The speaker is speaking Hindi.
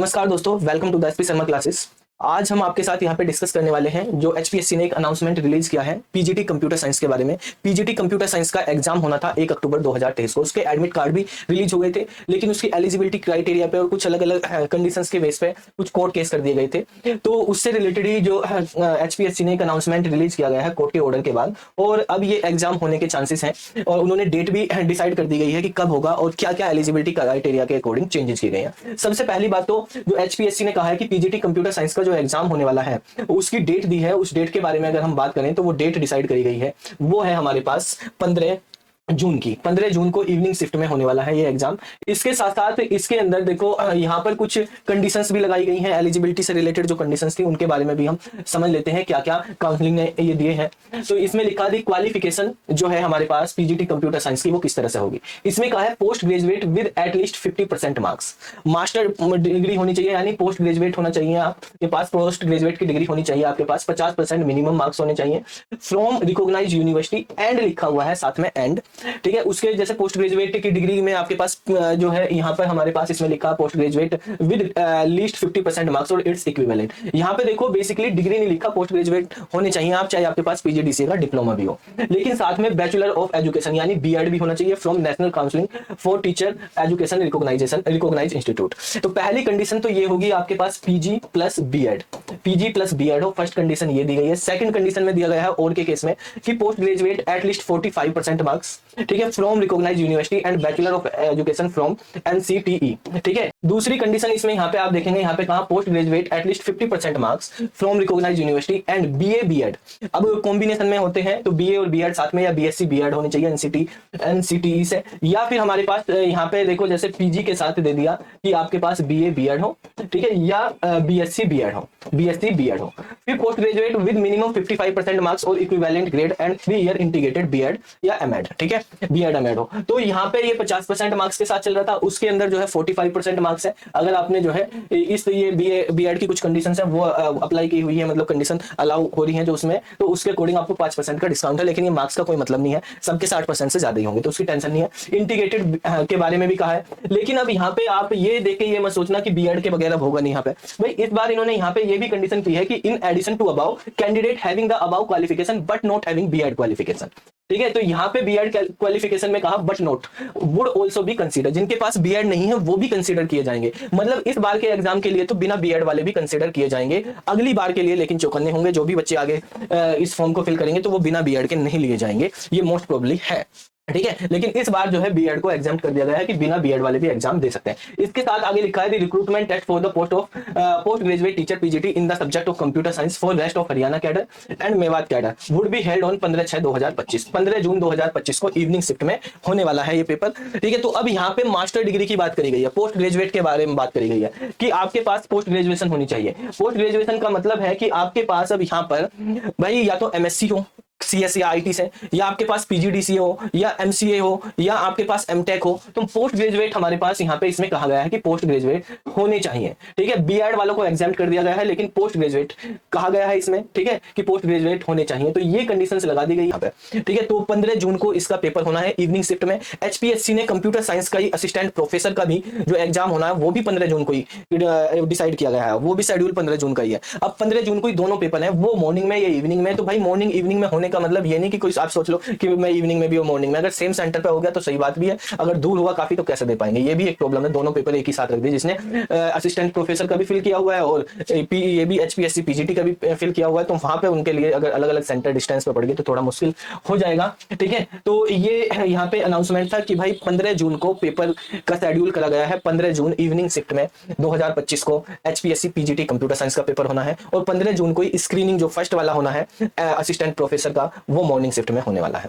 नमस्कार दोस्तों, welcome to the SP Sharma classes. आज हम आपके साथ यहाँ पे डिस्कस करने वाले हैं जो एचपीएससी ने एक अनाउंसमेंट रिलीज किया है पीजीटी कंप्यूटर साइंस के बारे में। पीजीटी कंप्यूटर साइंस का एग्जाम होना था 1 अक्टूबर 2023 को। उसके एडमिट कार्ड भी रिलीज हो गए थे, लेकिन उसकी एलिजिबिलिटी क्राइटेरिया पे और कुछ अलग अलग कंडीशंस के बेस पे कुछ कोर्ट केस कर दिए गए थे। तो उससे रिलेटेड ही जो एचपीएससी ने एक अनाउंसमेंट रिलीज किया गया है कोर्ट के ऑर्डर के बाद, और अब ये एग्जाम होने के चांसेस हैं और उन्होंने डेट भी डिसाइड कर दी गई है कि कब होगा और क्या क्या एलिजिबिलिटी क्राइटेरिया के अकॉर्डिंग चेंजेस किए गए हैं। सबसे पहली बात तो जो एचपीएससी ने कहा है कि पीजीटी कंप्यूटर साइंस का जो एग्जाम होने वाला है उसकी डेट दी है। उस डेट के बारे में अगर हम बात करें तो वो डेट डिसाइड करी गई है, वो है हमारे पास 15 जून की। 15 जून को इवनिंग शिफ्ट में होने वाला है ये एग्जाम। इसके साथ साथ इसके अंदर देखो यहाँ पर कुछ कंडीशंस भी लगाई गई हैं, एलिजिबिलिटी से रिलेटेड जो कंडीशंस थी उनके बारे में भी हम समझ लेते हैं क्या क्या काउंसलिंग ने ये दिए हैं। तो इसमें लिखा दी क्वालिफिकेशन जो है हमारे पास पीजीटी कंप्यूटर साइंस की वो किस तरह से होगी। इसमें कहा है post graduate with at least 50% marks. Master degree होनी चाहिए, यानी पोस्ट ग्रेजुएट होना चाहिए आपके पास, पोस्ट ग्रेजुएट की डिग्री होनी चाहिए आपके पास, 50% मिनिमम मार्क्स होने चाहिए फ्रॉम रिकॉग्नाइज्ड यूनिवर्सिटी एंड लिखा हुआ है साथ में एंड, ठीक है। उसके जैसे पोस्ट ग्रेजुएट की डिग्री में आपके पास जो है यहाँ पर हमारे पास इसमें लिखा post graduate with least 50% marks और इट्स इक्विवेलेंट। यहाँ पे देखो बेसिकली डिग्री नहीं लिखा, पोस्ट ग्रेजुएट होने चाहिए आप, चाहे आपके पास पीजीडीसीए का डिप्लोमा भी हो, लेकिन साथ में बैचलर ऑफ एजुकेशन यानी बीएड भी होना चाहिए from national counselling for teacher education recognised institute. तो पहली कंडीशन तो ये होगी आपके पास PG plus BEd, PG plus BEd हो, फर्स्ट कंडीशन ये दी गई है। सेकंड कंडीशन में दिया गया है और के केस में कि पोस्ट ग्रेजुएट एटलीस्ट 45% मार्क्स, ठीक है, from recognised university and bachelor of education from NCTE, ठीक है। दूसरी कंडीशन इसमें यहाँ पे आप देखेंगे, यहाँ पे कहा post graduate at least 50% marks from recognised university and BA BEd. अब कॉम्बिनेशन में होते हैं तो बीए और बीएड साथ में, या बीएससी बीएड होनी चाहिए एनसीटीई से, या फिर हमारे पास यहाँ पे देखो जैसे पीजी के साथ दे दिया कि आपके पास बीए बीएड हो, ठीक है, या बीएससी बीएड हो, बीएससी बीएड हो। फिर post graduate with minimum 55% marks और equivalent grade and 3 year integrated BEd या एमएड, ठीक है, बीएड एमएड हो। तो यहाँ पे ये 50% मार्क्स के साथ चल रहा था, उसके अंदर जो है 45% मार्क्स है। अगर आपने जो है इस ये बीएड की कुछ कंडीशंस है वो अप्लाई की हुई है, मतलब कंडीशन अलाउ हो रही है जो उसमें, तो उसके अकॉर्डिंग आपको 5% का डिस्काउंट है, लेकिन ये मार्क्स का कोई मतलब नहीं है, सबके 60% से ज्यादा ही होंगे, तो उसकी टेंशन नहीं है। इंटीग्रेटेड के बारे में भी कहा है, लेकिन अब यहाँ पे आप ये देख के ये मत सोचना कि बीएड के बगैर होगा नहीं। यहाँ पे भाई इस बार इन्होंने यहाँ पे ये भी कंडीशन की है कि in addition to above candidate having the above qualification but not having BEd qualification, ठीक है। तो यहाँ पे बीएड क्वालिफिकेशन में कहा but not would also be consider, जिनके पास बीएड नहीं है वो भी कंसीडर किए जाएंगे। मतलब इस बार के एग्जाम के लिए तो बिना बीएड वाले भी कंसीडर किए जाएंगे, अगली बार के लिए लेकिन चौकन्ने होंगे। जो भी बच्चे आगे इस फॉर्म को फिल करेंगे तो वो बिना बीएड के नहीं लिए जाएंगे, ये मोस्ट प्रोबेबली है, ठीक है। लेकिन इस बार जो है बीएड को एग्जाम कर दिया गया है कि बिना बीएड वाले भी एग्जाम दे सकते हैं। इसके साथ आगे लिखा है recruitment test for the post of post graduate teacher PGT in the subject of computer science for rest of Haryana cadre and Mewat cadre would be held on 15/6/2025। 15 जून 2025 को इवनिंग शिफ्ट में होने वाला है ये पेपर, ठीक है। तो अब यहाँ पे मास्टर डिग्री की बात करी गई है, पोस्ट ग्रेजुएट के बारे में बात करी गई है कि आपके पास पोस्ट ग्रेजुएशन होनी चाहिए। पोस्ट ग्रेजुएशन का मतलब है कि आपके पास अब यहाँ पर भाई या तो एमएससी हो सीएस या आईटी से, या आपके पास पीजीडीसी हो, या एमसीए हो, या आपके पास एमटेक हो, तो पोस्ट ग्रेजुएट हमारे पास यहाँ पे इसमें कहा गया है कि पोस्ट ग्रेजुएट होने चाहिए, ठीक है। बीएड वालों को एग्जाम कर दिया गया है, लेकिन पोस्ट ग्रेजुएट कहा गया है इसमें, ठीक है, कि पोस्ट ग्रेजुएट होने चाहिए। तो ये कंडीशंस लगा दी गई यहाँ पे, ठीक है। तो 15 जून को इसका पेपर होना है इवनिंग शिफ्ट में। एचपीएससी ने कंप्यूटर साइंस का ही असिस्टेंट प्रोफेसर का भी जो एग्जाम होना है वो भी 15 जून को ही डिसाइड किया गया है, वो भी शेड्यूल 15 जून का ही है। अब 15 जून को ही दोनों पेपर है, वो मॉर्निंग में या इवनिंग में। तो भाई मॉर्निंग इवनिंग में होने का मतलब ये नहीं कि आप सोच लो कि मैं इवनिंग में भी और मॉर्निंग में, अगर सेम सेंटर पे हो गया तो सही बात भी है, अगर दूर होगा काफी तो कैसे दे पाएंगे, ये भी एक प्रॉब्लम है। दोनों पेपर एक ही साथ रख दिए, जिसने असिस्टेंट प्रोफेसर का भी फिल किया हुआ है और ये भी एचपीएससी पीजीटी का भी फिल किया हुआ है, तो वहां पे उनके लिए अगर अलग अलग सेंटर डिस्टेंस पे पड़ गई तो थोड़ा मुश्किल हो जाएगा, ठीक है। तो ये यहाँ पे अनाउंसमेंट था कि भाई 15 जून को पेपर का शेड्यूल करा गया है। 15 जून इवनिंग शिफ्ट में 2025 को एचपीएससी पीजीटी कंप्यूटर साइंस का पेपर होना है, और 15 जून को स्क्रीनिंग जो फर्स्ट वाला होना है असिस्टेंट प्रोफेसर का, वो मॉर्निंग शिफ्ट में होने वाला है।